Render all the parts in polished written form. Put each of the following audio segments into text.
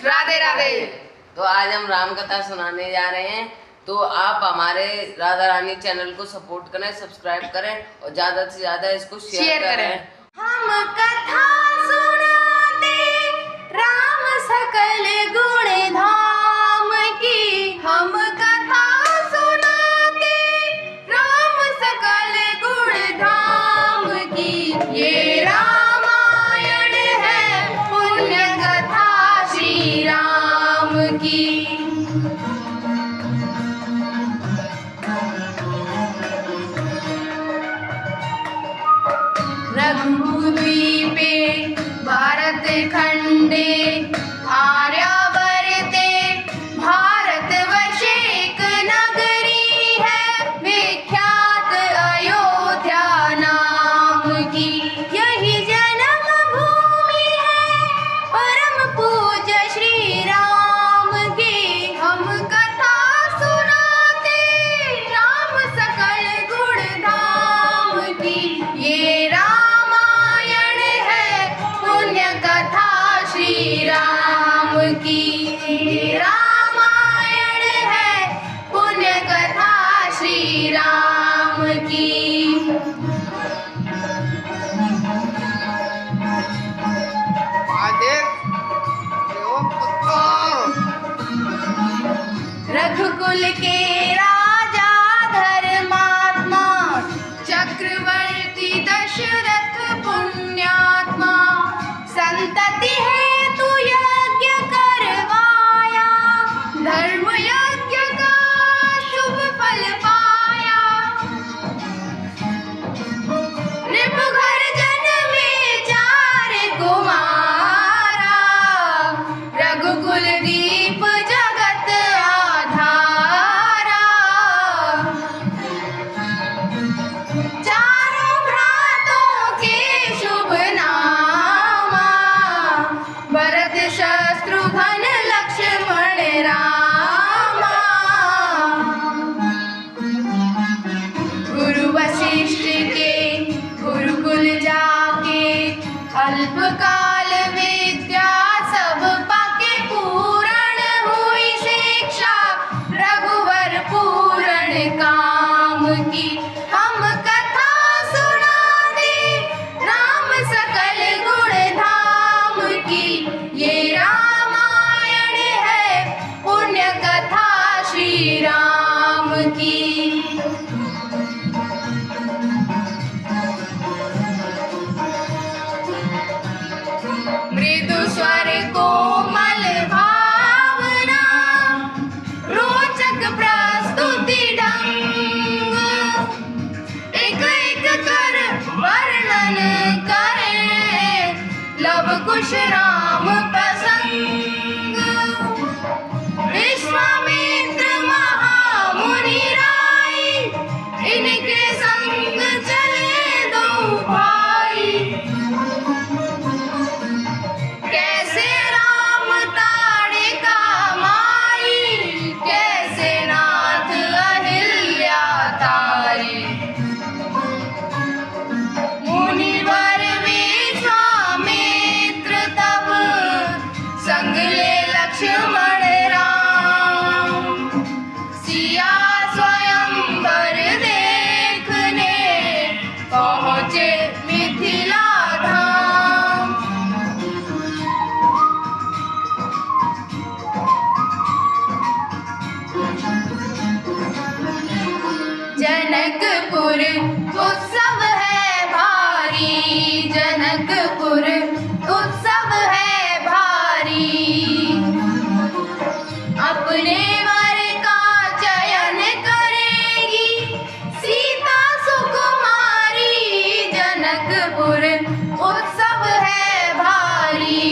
राधे राधे। तो आज हम राम कथा सुनाने जा रहे हैं, तो आप हमारे राधा रानी चैनल को सपोर्ट करें, सब्सक्राइब करें और ज्यादा से ज्यादा इसको शेयर करें। हम कथा सुनाते राम सकल गुण धाम की, हम कथा सुनाते राम सकल गुण धाम की। ये रामायण है पुण्य कथा श्री राम की। रघुद्वीपे भारत खंडे आर्यावर्ते भारतवर्षे एक नगरी है विख्यात अयोध्या नाम की। यही जन्म भूमि है परम पूज्य श्री राम की। हम कथा सुनाते राम सकल गुण धाम की। ये रामायण है पुण्य कथा श्री राम की। रामायण है पुण्य कथा श्री राम की। रघुकुल के राजा धर्मात्मा चक्रवर्ती दशरथ पुण्यात्मा, संतति हेतु यज्ञ करवाया धर्म यज्ञ का शुभ फल पाया। नृपघर जन्मे 4 कुमारा, रघुकुल दीप जगत आधारा। चारों भ्रातों के शुभ नामा, भरत शत्रुघ्न लक्ष्मण रामा। गुरु वशिष्ठ के गुरुकुल जाके अल्पकाल विद्या सब पाके पूर्ण हुई शिक्षा रघुवर पूर्ण काम की। हम कथा सुनाते राम सकल गुण धाम की। ये रामायण है पुण्य कथा श्री राम की। मृदु स्वर कोमल भावना, रोचक प्रस्तुति ढंग, एक एक कर वर्णन करे लव कुश राम प्रसंग। विश्वामित्र महामुनि राय, इनके संग चले 2 भाई। कैसे राम ताड़े का माई, कैसे नाथ अहिल्या तारी। मुनिवर विश्वामित्र तब संग ले लक्ष्मण राम। सिया स्वयंवर देखने पहुँचे मिथिला धाम। जनकपुर उत्सव है भारी, जनकपुर उत्सव है भारी। अपने वर का चयन करेगी सीता सुकुमारी। जनकपुर उत्सव है भारी।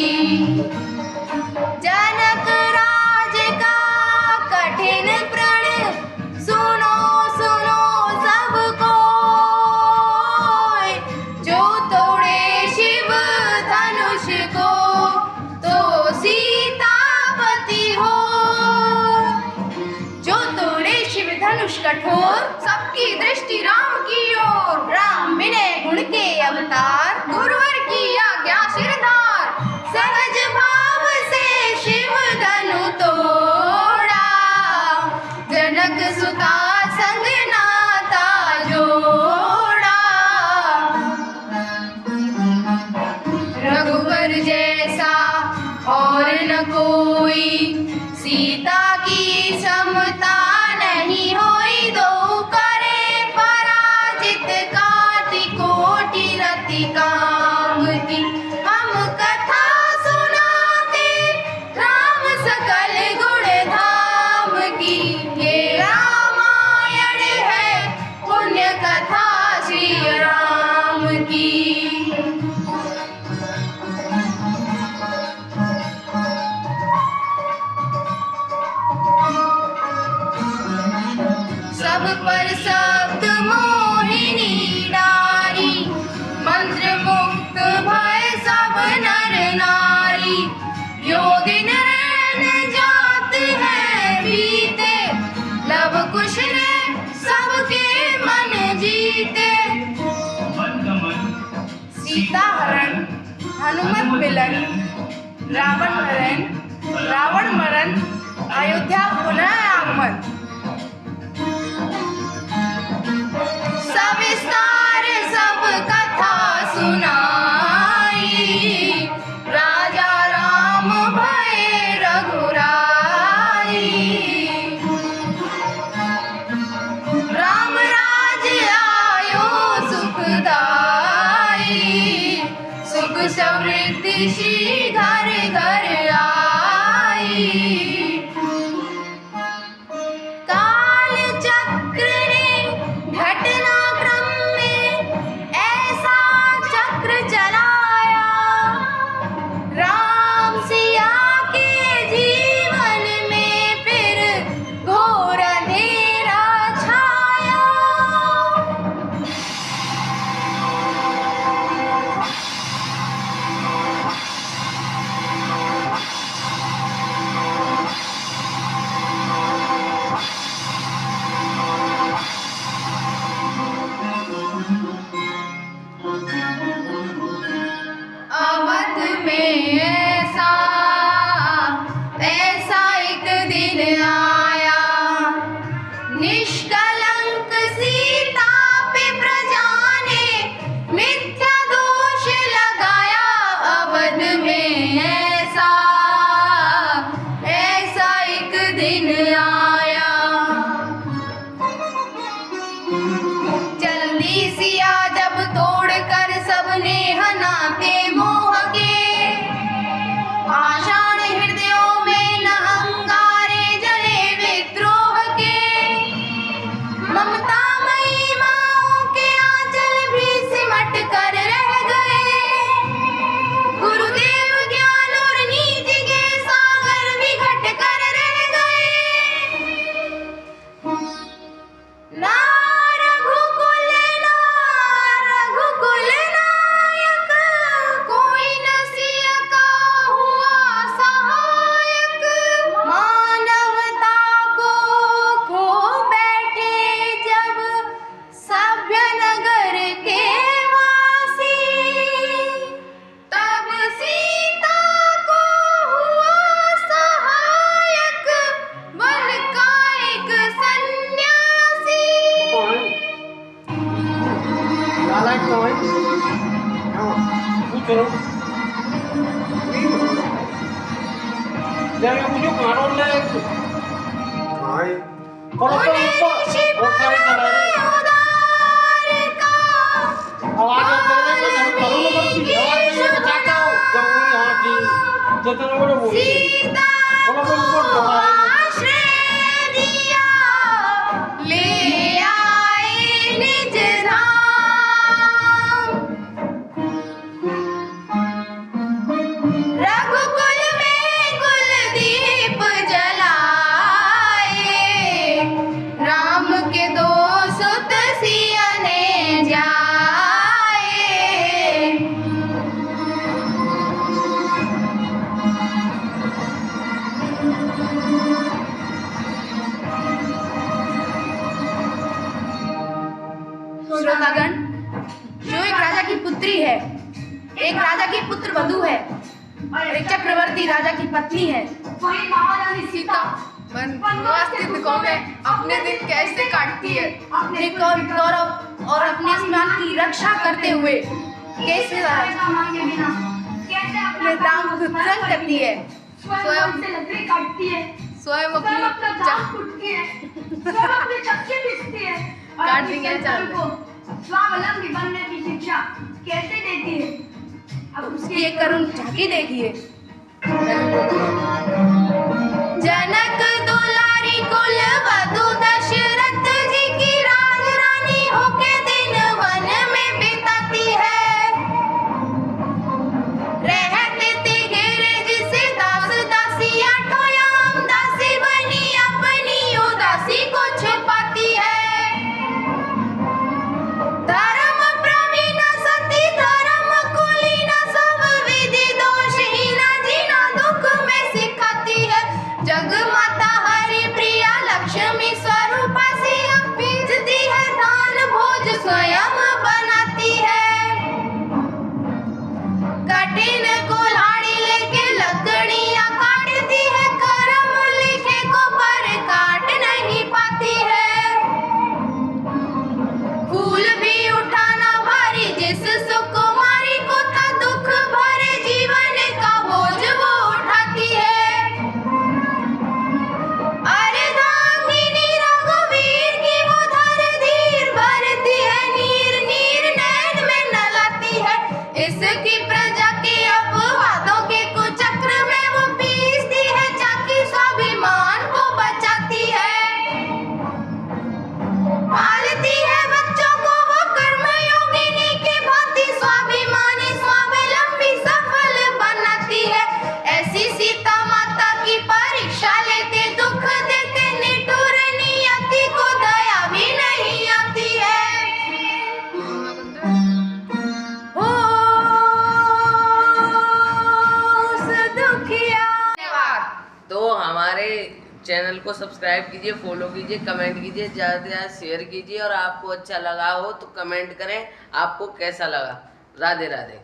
जनक राज का कठिन प्रण सुनो सुनो सबको, जो तोड़े शिव धनुष को तो सीतापति हो। जो तोड़े शिव धनुष कठोर, सबकी दृष्टि राम की ओर। राम विनय गुण के अवतार, गुरुवर की आज्ञा सिरधार। सहज भाव से शिव कोई, सीता की समता नहीं होई, दो करे पराजित काटी कोटि रति कामती। हम कथा सुनाते राम सकल गुण धाम की, ये रामायण है पुण्य कथा श्री राम की। सब पर शब्द मोहिनी डारी, मंत्र मुक्त भय सब नर नारी। योगिन रैन जात है बीते, लव कुश ने सबके मन जीते। सीता हरण, हनुमत मिलन, रावण मरण, अयोध्या पुनः आगमन। सविस्तार सब कथा सुनाई, राजा राम भय रघुराई। राम राज्य आयो सुखदाई, सुख समृद्धि श्री घर घर आई। काल चक्र ने घटनाक्रम में ऐसा चक्र चलाया, राम सिया के जीवन में फिर घोर अंधेरा छाया। अवध में ऐसा एक दिन आया, निष्कलंक सीता पे प्रजा ने मिथ्या दोष लगाया। अवध में ऐसा एक दिन आया, जल्दी सिया जब तोड़ कर सबने हनाते मोह के, आषाढ़ हृदयों में न अंगारे जले विद्रोह के। ममता मई माओं के आंचल भी सिमट कर रह गए, गुरुदेव ज्ञान और नीति के सागर भी घट कर रह गए। ना रघुकुल नायक, कोई न सिया का हुआ सहायक। मानवता को खो बैठे जब सभ्य नगर के वासी, तब सीता को हुआ सहायक बन का एक सन्यासी। नालायक कौन है? पूछो। जरा मुझे मारो ले। हाय। करो तो ऊपर। और सारे चढ़ाए। आवाज आते हैं तो हम करो ना बच्ची। आवाज नहीं बचाता हो। जब वो यहाँ की जितना बड़े बोल। सीता करो तो ऊपर चढ़ाए। आश्रय दिया, ले आए निज धाम। रघुकुल में कुलदीप जलाए, राम के दो सुत सिया ने जाए। श्रोतागण, जो एक राजा की पुत्री है, एक राजा की पुत्र वधू है और एक चक्रवर्ती राजा की पत्नी है, वही महारानी सीता वनवास तीर्थों में अपने दिन कैसे काटती है, अपने गौरव और अपने सम्मान की रक्षा करते हुए कैसे अपने दाम को तंग करती है। स्वयं से लकड़ी काटती है, स्वयं स्वयं अपना अपनी दांत कुटती है, स्वयं अपने चक्के पीसती है और काट अपनी देंगे संतान चल। को स्वावलंबी बनने की शिक्षा कैसे देती है। अब उसकी एक करुण झांकी देखिए। जनक दुलारी कुल वधु दशरथ जी की राज रानी होके दिन वन में बिताती है। रहते थे घेरे जिसे दास दासी आठों याम दासी बनी अपनी उदासी को छुपाती है। धर्म प्रवीणा सती धर्म कुलीना सब विधि दोषहीना जीना दुख में सिखाती है। जग माता हरि प्रिया लक्ष्मी स्वरूपा सिंह बीजती है दान भोज स्वयं बनाती है। कठिन कुल्हाड़ी लेके लकड़ियां काटती है कर्म लिखे को पर काट नहीं पाती है। फूल भी उठाना भारी जिस सुकुमारी को था दुख भरे जीवन का बोझ वो उठाती है। अर्धांगिनी रघुवीर की वो धर धीर भरती है नीर नीर नैन में नलाती है। इसकी प्रजा के अपवादों के कुचक्र में वो पीसती है जाकी स्वाभिमान को बचाती है। पालती है बच्चों को वो कर्म योगिनी के भांति स्वाभिमानी स्वावलंबी सफल बनाती है। ऐसी सीता माता की परीक्षा लेते दुख देते निठुर नियति को दया भी नहीं आती है। ओ दुखिया। धन्यवाद। तो हमारे चैनल को सब्सक्राइब कीजिए, फॉलो कीजिए, कमेंट कीजिए, ज़्यादा से ज़्यादा शेयर कीजिए और आपको अच्छा लगा हो तो कमेंट करें आपको कैसा लगा। राधे राधे।